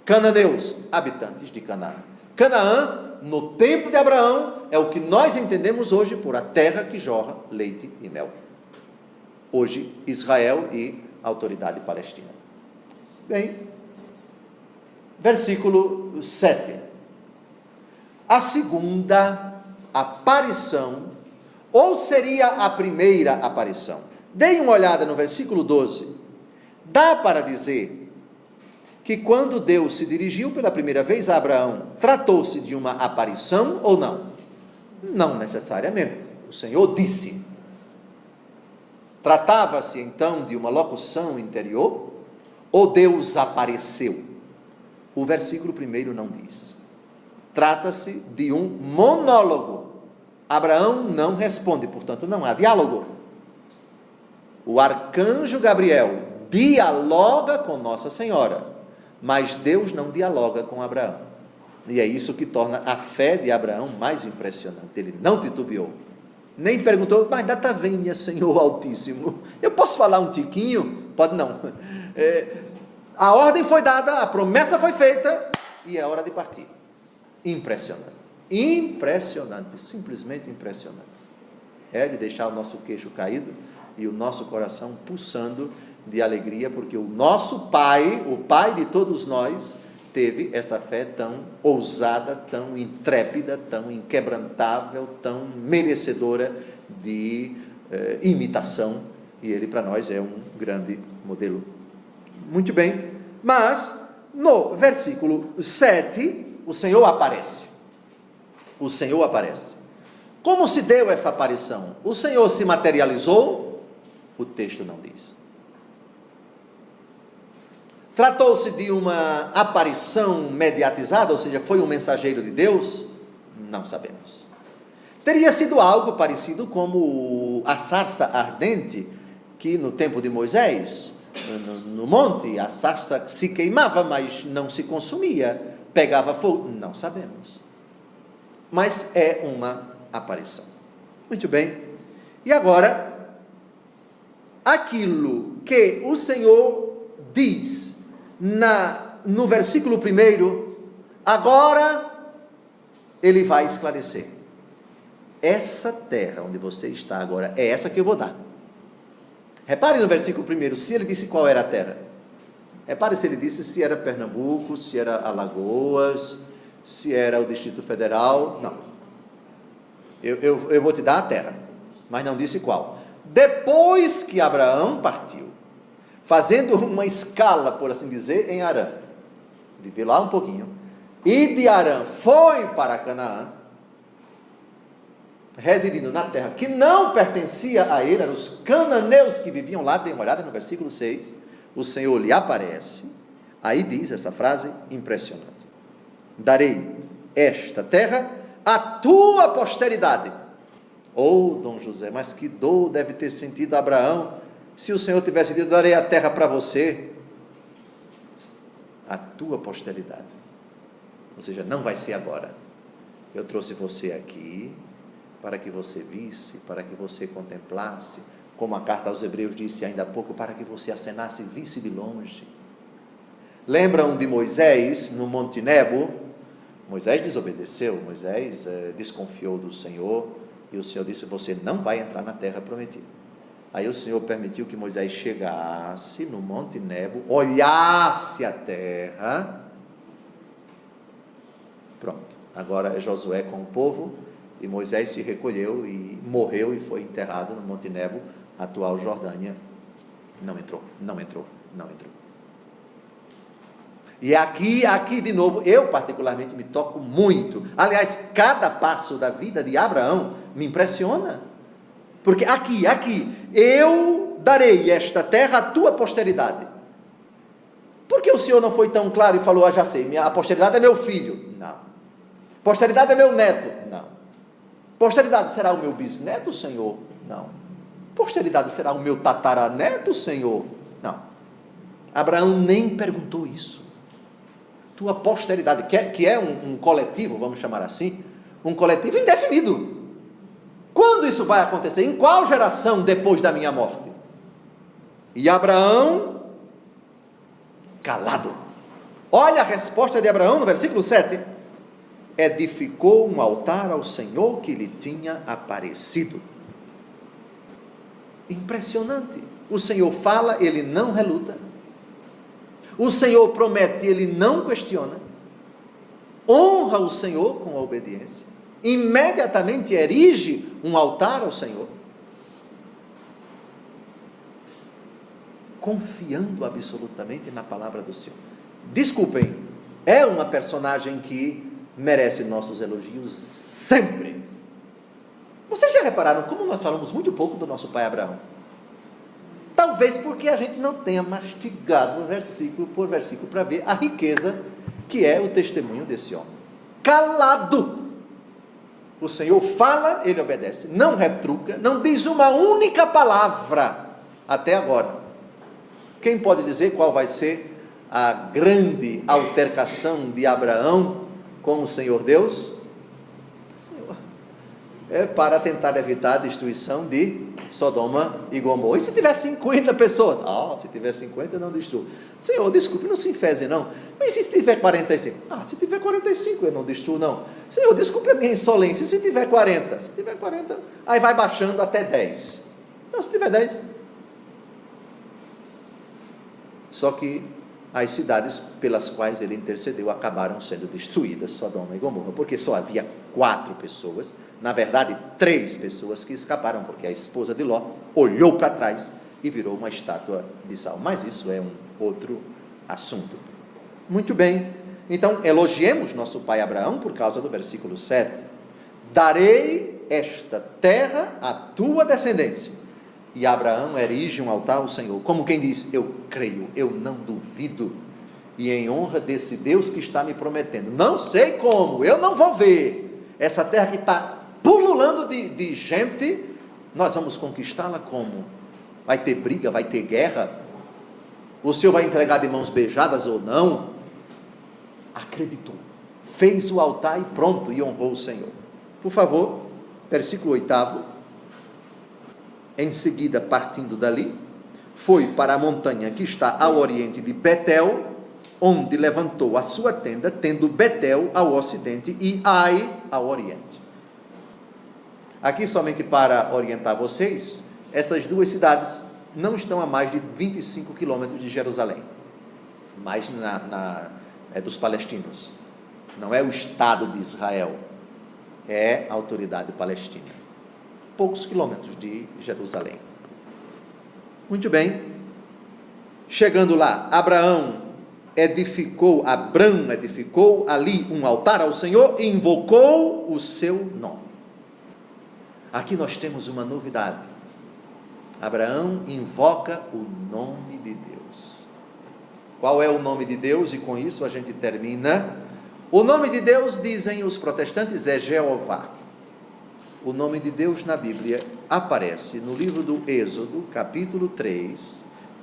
cananeus, habitantes de Canaã. Canaã, no tempo de Abraão, é o que nós entendemos hoje por a terra que jorra leite e mel. Hoje, Israel e a autoridade palestina. Bem, versículo 7. A segunda aparição, ou seria a primeira aparição? Deem uma olhada no versículo 12. Dá para dizer que quando Deus se dirigiu pela primeira vez a Abraão, tratou-se de uma aparição ou não? Não necessariamente. O Senhor disse. Tratava-se então de uma locução interior ou Deus apareceu? O versículo 1 não diz. Trata-se de um monólogo. Abraão não responde, portanto não há diálogo. O arcanjo Gabriel dialoga com Nossa Senhora, mas Deus não dialoga com Abraão. E é isso que torna a fé de Abraão mais impressionante. Ele não titubeou, nem perguntou, mas data venha, Senhor Altíssimo, eu posso falar um tiquinho? Pode não. A ordem foi dada, a promessa foi feita, e é hora de partir. Impressionante, impressionante, simplesmente impressionante. É de deixar o nosso queixo caído e o nosso coração pulsando de alegria, porque o nosso Pai, o Pai de todos nós, teve essa fé tão ousada, tão intrépida, tão inquebrantável, tão merecedora de imitação, e ele para nós é um grande modelo. Muito bem, mas no versículo 7, o Senhor aparece. O Senhor aparece. Como se deu essa aparição? O Senhor se materializou? O texto não diz. Tratou-se de uma aparição mediatizada, ou seja, foi um mensageiro de Deus? Não sabemos. Teria sido algo parecido como a sarça ardente, que no tempo de Moisés, no monte, a sarça se queimava, mas não se consumia, pegava fogo, não sabemos. Mas é uma aparição. Muito bem. E agora, aquilo que o Senhor diz no versículo 1, agora ele vai esclarecer. Essa terra onde você está agora, é essa que eu vou dar. Repare no versículo 1, se ele disse qual era a terra. Repare se ele disse se era Pernambuco, se era Alagoas, se era o Distrito Federal. Não. Eu vou te dar a terra, mas não disse qual. Depois que Abraão partiu, fazendo uma escala, por assim dizer, em Harã, viveu lá um pouquinho, e de Harã foi para Canaã, residindo na terra que não pertencia a ele, eram os cananeus que viviam lá. Dê uma olhada no versículo 6, o Senhor lhe aparece, aí diz essa frase impressionante: darei esta terra à tua posteridade. Dom José, mas que dor deve ter sentido Abraão, se o Senhor tivesse dito, darei a terra para você, a tua posteridade, ou seja, não vai ser agora, eu trouxe você aqui, para que você visse, para que você contemplasse, como a carta aos Hebreus disse ainda há pouco, para que você acenasse e visse de longe. Lembram de Moisés no Monte Nebo? Moisés desobedeceu, Moisés desconfiou do Senhor, e o Senhor disse, você não vai entrar na terra prometida. Aí o Senhor permitiu que Moisés chegasse no Monte Nebo, olhasse a terra, pronto, agora é Josué com o povo, e Moisés se recolheu e morreu e foi enterrado no Monte Nebo, atual Jordânia. Não entrou. E aqui de novo, eu particularmente me toco muito. Aliás, cada passo da vida de Abraão me impressiona. Porque aqui, eu darei esta terra à tua posteridade. Por que o Senhor não foi tão claro e falou, já sei, a posteridade é meu filho? Não. Posteridade é meu neto? Não. Posteridade será o meu bisneto, Senhor? Não. Posteridade será o meu tataraneto, Senhor? Não. Abraão nem perguntou isso. Tua posteridade, que é um coletivo, vamos chamar assim, um coletivo indefinido. Quando isso vai acontecer? Em qual geração depois da minha morte? E Abraão, calado. Olha a resposta de Abraão no versículo 7. Edificou um altar ao Senhor que lhe tinha aparecido. Impressionante. O Senhor fala, ele não reluta. O Senhor promete, ele não questiona. Honra o Senhor com a obediência. Imediatamente erige um altar ao Senhor. Confiando absolutamente na palavra do Senhor. desculpem, é uma personagem que merece nossos elogios sempre. Vocês já repararam como nós falamos muito pouco do nosso pai Abraão? Talvez porque a gente não tenha mastigado versículo por versículo para ver a riqueza que é o testemunho desse homem. Calado. O Senhor fala, ele obedece, não retruca, não diz uma única palavra até agora. Quem pode dizer qual vai ser a grande altercação de Abraão com o Senhor Deus? Senhor, é para tentar evitar a destruição de Sodoma e Gomorra. E se tiver 50 pessoas? Se tiver 50 não destruo. Senhor, desculpe, não se enfeze não. Mas se tiver 45? Se tiver 45 eu não destruo não. Senhor, desculpe a minha insolência. Se tiver 40? Se tiver 40, aí vai baixando até 10. Não, se tiver 10. Só que as cidades pelas quais ele intercedeu acabaram sendo destruídas, Sodoma e Gomorra, porque só havia 4 pessoas, na verdade 3 pessoas que escaparam, porque a esposa de Ló olhou para trás e virou uma estátua de sal. Mas isso é um outro assunto. Muito bem, então elogiemos nosso pai Abraão por causa do versículo 7. Darei esta terra à tua descendência. E Abraão erige um altar ao Senhor, como quem diz, eu creio, eu não duvido, e em honra desse Deus que está me prometendo, não sei como, eu não vou ver, essa terra que está pululando de gente, nós vamos conquistá-la como? Vai ter briga, vai ter guerra? O Senhor vai entregar de mãos beijadas ou não? Acreditou, fez o altar e pronto, e honrou o Senhor. Por favor, versículo 8. Em seguida, partindo dali, foi para a montanha que está ao oriente de Betel, onde levantou a sua tenda, tendo Betel ao ocidente e Ai ao oriente. Aqui, somente para orientar vocês, essas duas cidades não estão a mais de 25 quilômetros de Jerusalém, mais dos palestinos. Não é o Estado de Israel, é a autoridade palestina. Poucos quilômetros de Jerusalém. Muito bem, chegando lá, Abrão edificou ali um altar ao Senhor e invocou o seu nome. Aqui nós temos uma novidade. Abraão invoca o nome de Deus. Qual é o nome de Deus? E com isso a gente termina. O nome de Deus, dizem os protestantes, é Jeová. O nome de Deus na Bíblia aparece no livro do Êxodo, capítulo 3,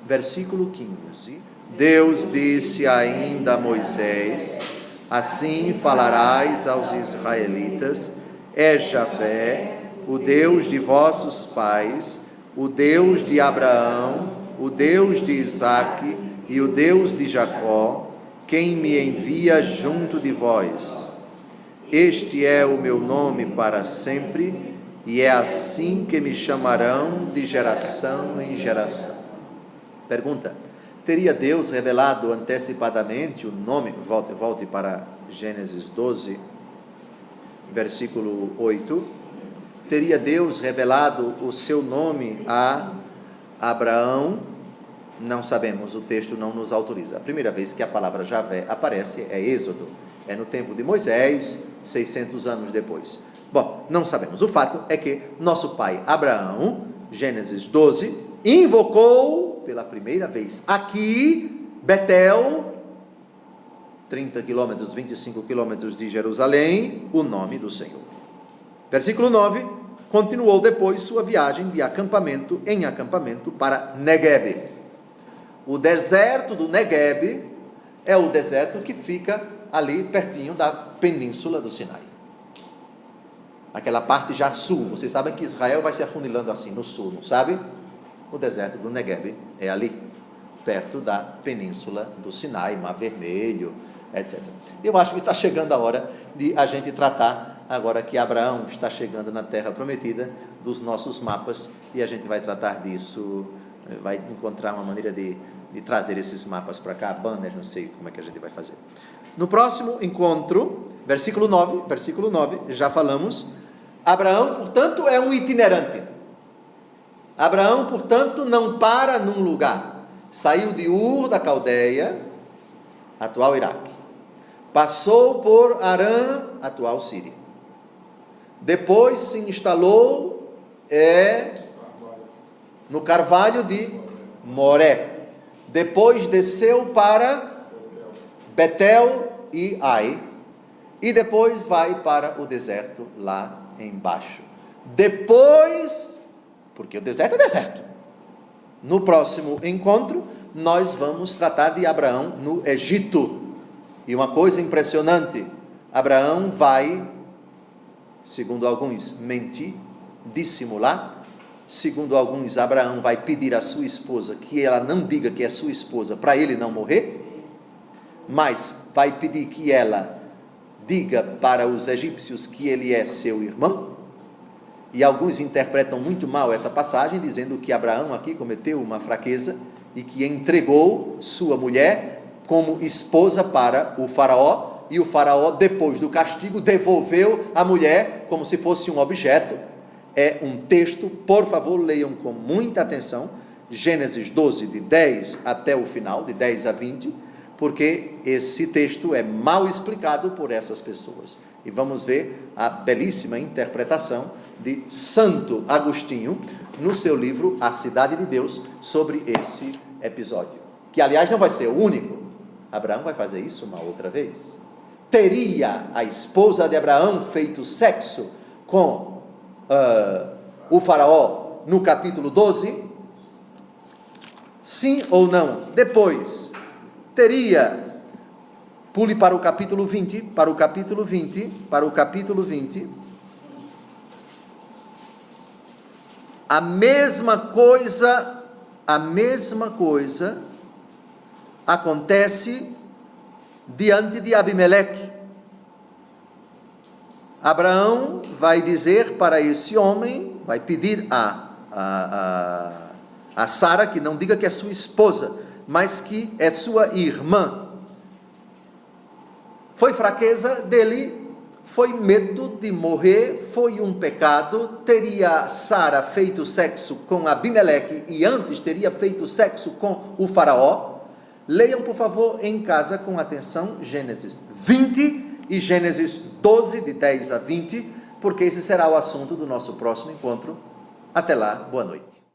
versículo 15. Deus disse ainda a Moisés, assim falarás aos israelitas, é Javé, o Deus de vossos pais, o Deus de Abraão, o Deus de Isaque e o Deus de Jacó, quem me envia junto de vós. Este é o meu nome para sempre, e é assim que me chamarão de geração em geração. Pergunta: teria Deus revelado antecipadamente o nome? Volte para Gênesis 12, versículo 8. Teria Deus revelado o seu nome a Abraão? Não sabemos, o texto não nos autoriza. A primeira vez que a palavra Javé aparece é Êxodo. É no tempo de Moisés, 600 anos depois. Bom, não sabemos. O fato é que nosso pai Abraão, Gênesis 12, invocou pela primeira vez aqui, Betel, 30 quilômetros, 25 quilômetros de Jerusalém, o nome do Senhor. Versículo 9, continuou depois sua viagem de acampamento em acampamento para Negueb. O deserto do Negueb é o deserto que fica ali pertinho da península do Sinai. Aquela parte já sul, vocês sabem que Israel vai se afunilando assim no sul, não sabe? O deserto do Negueb é ali, perto da península do Sinai, Mar Vermelho, etc. Eu acho que está chegando a hora de a gente tratar, agora que Abraão está chegando na terra prometida, dos nossos mapas, e a gente vai tratar disso, vai encontrar uma maneira de trazer esses mapas para cá, banner, não sei como é que a gente vai fazer. No próximo encontro, versículo 9, já falamos, Abraão, portanto, é um itinerante. Abraão, portanto, não para num lugar. Saiu de Ur da Caldeia, atual Iraque. Passou por Harã, atual Síria. Depois se instalou no Carvalho de Moré. Depois desceu para Betel e Ai. E depois vai para o deserto lá embaixo. Depois, porque o deserto é deserto. No próximo encontro, nós vamos tratar de Abraão no Egito. E uma coisa impressionante, Abraão vai, segundo alguns, mentir, dissimular. Segundo alguns, Abraão vai pedir à sua esposa que ela não diga que é sua esposa, para ele não morrer. Mas vai pedir que ela diga para os egípcios que ele é seu irmão. E alguns interpretam muito mal essa passagem, dizendo que Abraão aqui cometeu uma fraqueza e que entregou sua mulher como esposa para o faraó, e o faraó, depois do castigo, devolveu a mulher como se fosse um objeto. É um texto, por favor, leiam com muita atenção, Gênesis 12, de 10 até o final, de 10 a 20, porque esse texto é mal explicado por essas pessoas. E vamos ver a belíssima interpretação de Santo Agostinho, no seu livro A Cidade de Deus, sobre esse episódio. Que, aliás, não vai ser o único. Abraão vai fazer isso uma outra vez. Teria a esposa de Abraão feito sexo com o faraó no capítulo 12? Sim ou não? Depois, teria, pule para o capítulo 20, a mesma coisa acontece diante de Abimeleque. Abraão vai dizer para esse homem, vai pedir a Sara que não diga que é sua esposa, mas que é sua irmã. Foi fraqueza dele, foi medo de morrer, foi um pecado. Teria Sara feito sexo com Abimeleque e antes teria feito sexo com o faraó. Leiam, por favor, em casa com atenção Gênesis 20 e Gênesis 12, de 10 a 20, porque esse será o assunto do nosso próximo encontro. Até lá, boa noite.